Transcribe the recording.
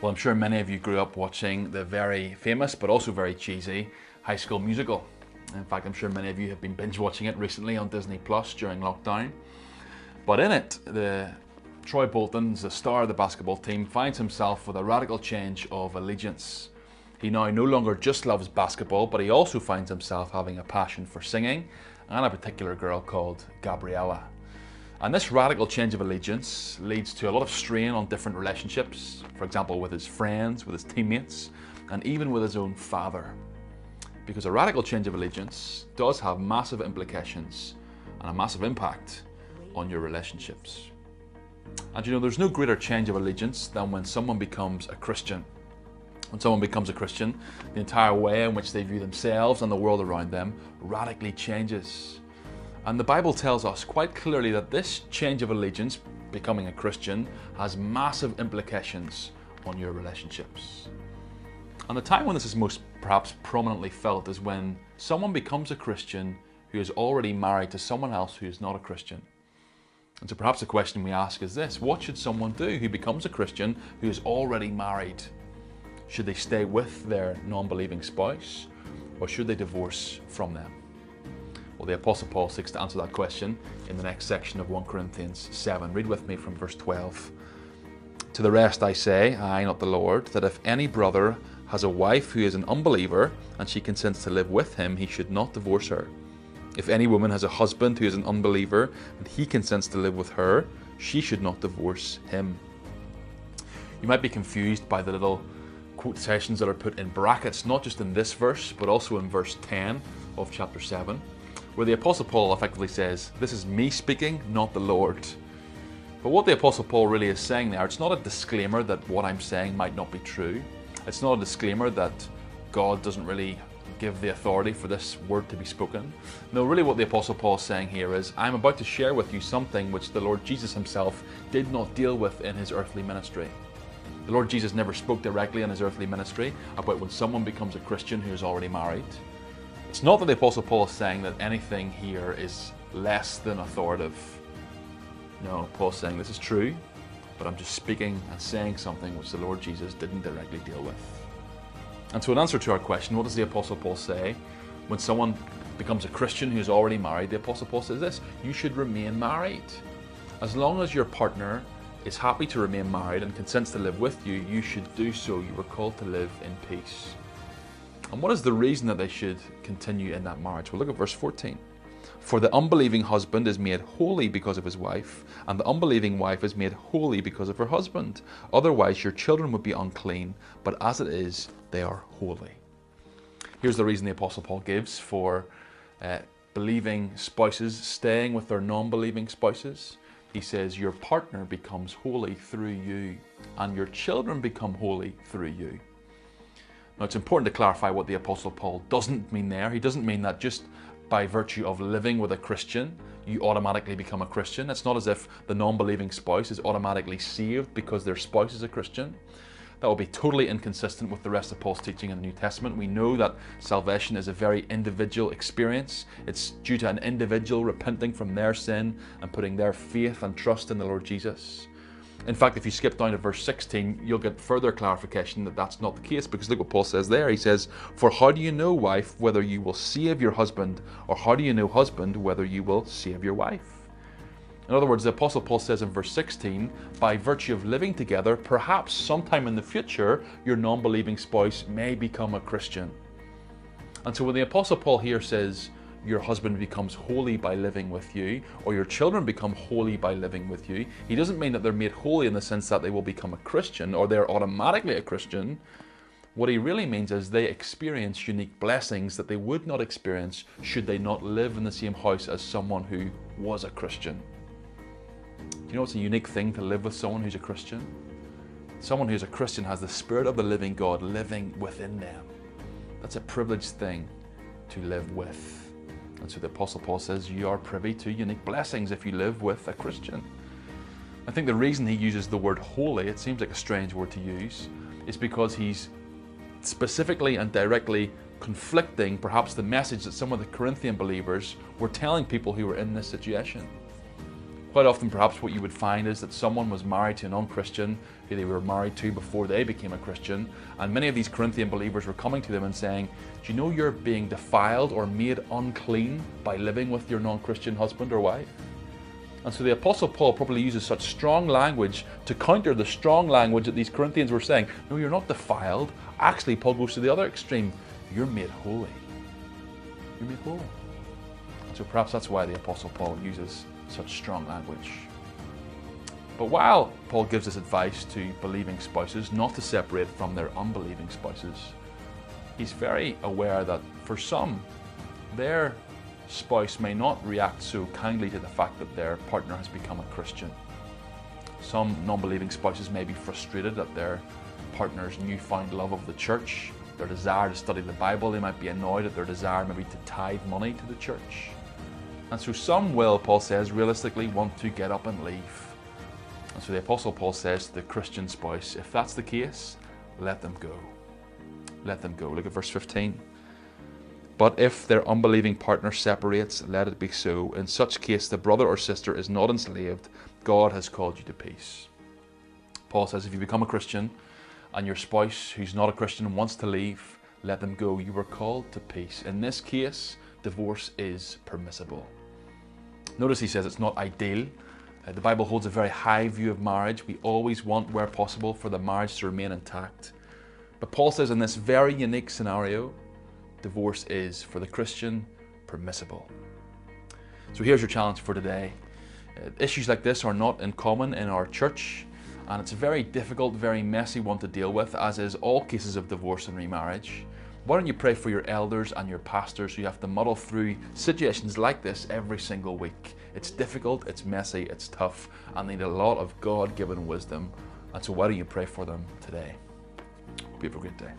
Well, I'm sure many of you grew up watching the very famous but also very cheesy High School Musical. In fact, I'm sure many of you have been binge watching it recently on Disney Plus during lockdown. But in it, Troy Bolton's the star of the basketball team, finds himself with a radical change of allegiance. He now no longer just loves basketball, but he also finds himself having a passion for singing and a particular girl called Gabriella. And this radical change of allegiance leads to a lot of strain on different relationships, for example with his friends, with his teammates, and even with his own father. Because a radical change of allegiance does have massive implications and a massive impact on your relationships. And you know, there's no greater change of allegiance than when someone becomes a Christian. When someone becomes a Christian, the entire way in which they view themselves and the world around them radically changes. And the Bible tells us quite clearly that this change of allegiance, becoming a Christian, has massive implications on your relationships. And the time when this is most perhaps prominently felt is when someone becomes a Christian who is already married to someone else who is not a Christian. And so perhaps the question we ask is this: what should someone do who becomes a Christian who is already married? Should they stay with their non-believing spouse, or should they divorce from them? Well, the Apostle Paul seeks to answer that question in the next section of 1 Corinthians 7. Read with me from verse 12. To the rest I say, I, not the Lord, that if any brother has a wife who is an unbeliever and she consents to live with him, he should not divorce her. If any woman has a husband who is an unbeliever and he consents to live with her, she should not divorce him. You might be confused by the little quotations that are put in brackets, not just in this verse, but also in verse 10 of chapter 7. Where the Apostle Paul effectively says, this is me speaking, not the Lord. But what the Apostle Paul really is saying there, it's not a disclaimer that what I'm saying might not be true. It's not a disclaimer that God doesn't really give the authority for this word to be spoken. No, really what the Apostle Paul is saying here is, I'm about to share with you something which the Lord Jesus himself did not deal with in his earthly ministry. The Lord Jesus never spoke directly in his earthly ministry about when someone becomes a Christian who is already married. It's not that the Apostle Paul is saying that anything here is less than authoritative. No, Paul's saying this is true, but I'm just speaking and saying something which the Lord Jesus didn't directly deal with. And so in answer to our question, what does the Apostle Paul say? When someone becomes a Christian who is already married, the Apostle Paul says this: you should remain married. As long as your partner is happy to remain married and consents to live with you, you should do so. You were called to live in peace. And what is the reason that they should continue in that marriage? Well, look at verse 14. For the unbelieving husband is made holy because of his wife, and the unbelieving wife is made holy because of her husband. Otherwise your children would be unclean, but as it is, they are holy. Here's the reason the Apostle Paul gives for believing spouses staying with their non-believing spouses. He says, your partner becomes holy through you, and your children become holy through you. Now, it's important to clarify what the Apostle Paul doesn't mean there. He doesn't mean that just by virtue of living with a Christian, you automatically become a Christian. It's not as if the non-believing spouse is automatically saved because their spouse is a Christian. That would be totally inconsistent with the rest of Paul's teaching in the New Testament. We know that salvation is a very individual experience. It's due to an individual repenting from their sin and putting their faith and trust in the Lord Jesus. In fact, if you skip down to verse 16, you'll get further clarification that that's not the case, because look what Paul says there. He says, for how do you know, wife, whether you will save your husband, or how do you know, husband, whether you will save your wife? In other words, the Apostle Paul says in verse 16, by virtue of living together, perhaps sometime in the future, your non-believing spouse may become a Christian. And so when the Apostle Paul here says, your husband becomes holy by living with you, or your children become holy by living with you, he doesn't mean that they're made holy in the sense that they will become a Christian or they're automatically a Christian. What he really means is they experience unique blessings that they would not experience should they not live in the same house as someone who was a Christian. Do you know it's a unique thing to live with someone who's a Christian? Someone who's a Christian has the Spirit of the living God living within them. That's a privileged thing to live with. And so the Apostle Paul says you are privy to unique blessings if you live with a Christian. I think the reason he uses the word holy, it seems like a strange word to use, is because he's specifically and directly conflicting perhaps the message that some of the Corinthian believers were telling people who were in this situation. Quite often, perhaps, what you would find is that someone was married to a non-Christian who they were married to before they became a Christian, and many of these Corinthian believers were coming to them and saying, do you know you're being defiled or made unclean by living with your non-Christian husband or wife? And so the Apostle Paul probably uses such strong language to counter the strong language that these Corinthians were saying. No, you're not defiled. Actually, Paul goes to the other extreme. You're made holy. You're made holy. And so perhaps that's why the Apostle Paul uses such strong language. But while Paul gives this advice to believing spouses not to separate from their unbelieving spouses, he's very aware that for some, their spouse may not react so kindly to the fact that their partner has become a Christian. Some non-believing spouses may be frustrated at their partner's newfound love of the church, their desire to study the Bible. They might be annoyed at their desire maybe to tithe money to the church. And so some will, Paul says, realistically want to get up and leave. And so the Apostle Paul says to the Christian spouse, if that's the case, let them go. Let them go. Look at verse 15. But if their unbelieving partner separates, let it be so. In such case, the brother or sister is not enslaved. God has called you to peace. Paul says if you become a Christian and your spouse who's not a Christian wants to leave, let them go. You were called to peace. In this case, divorce is permissible. Notice he says it's not ideal. The Bible holds a very high view of marriage. We always want, where possible, for the marriage to remain intact. But Paul says in this very unique scenario, divorce is, for the Christian, permissible. So here's your challenge for today. Issues like this are not uncommon in our church, and it's a very difficult, very messy one to deal with, as is all cases of divorce and remarriage. Why don't you pray for your elders and your pastors who have to muddle through situations like this every single week? It's difficult, it's messy, it's tough, and they need a lot of God-given wisdom. And so why don't you pray for them today? Hope you have a great day.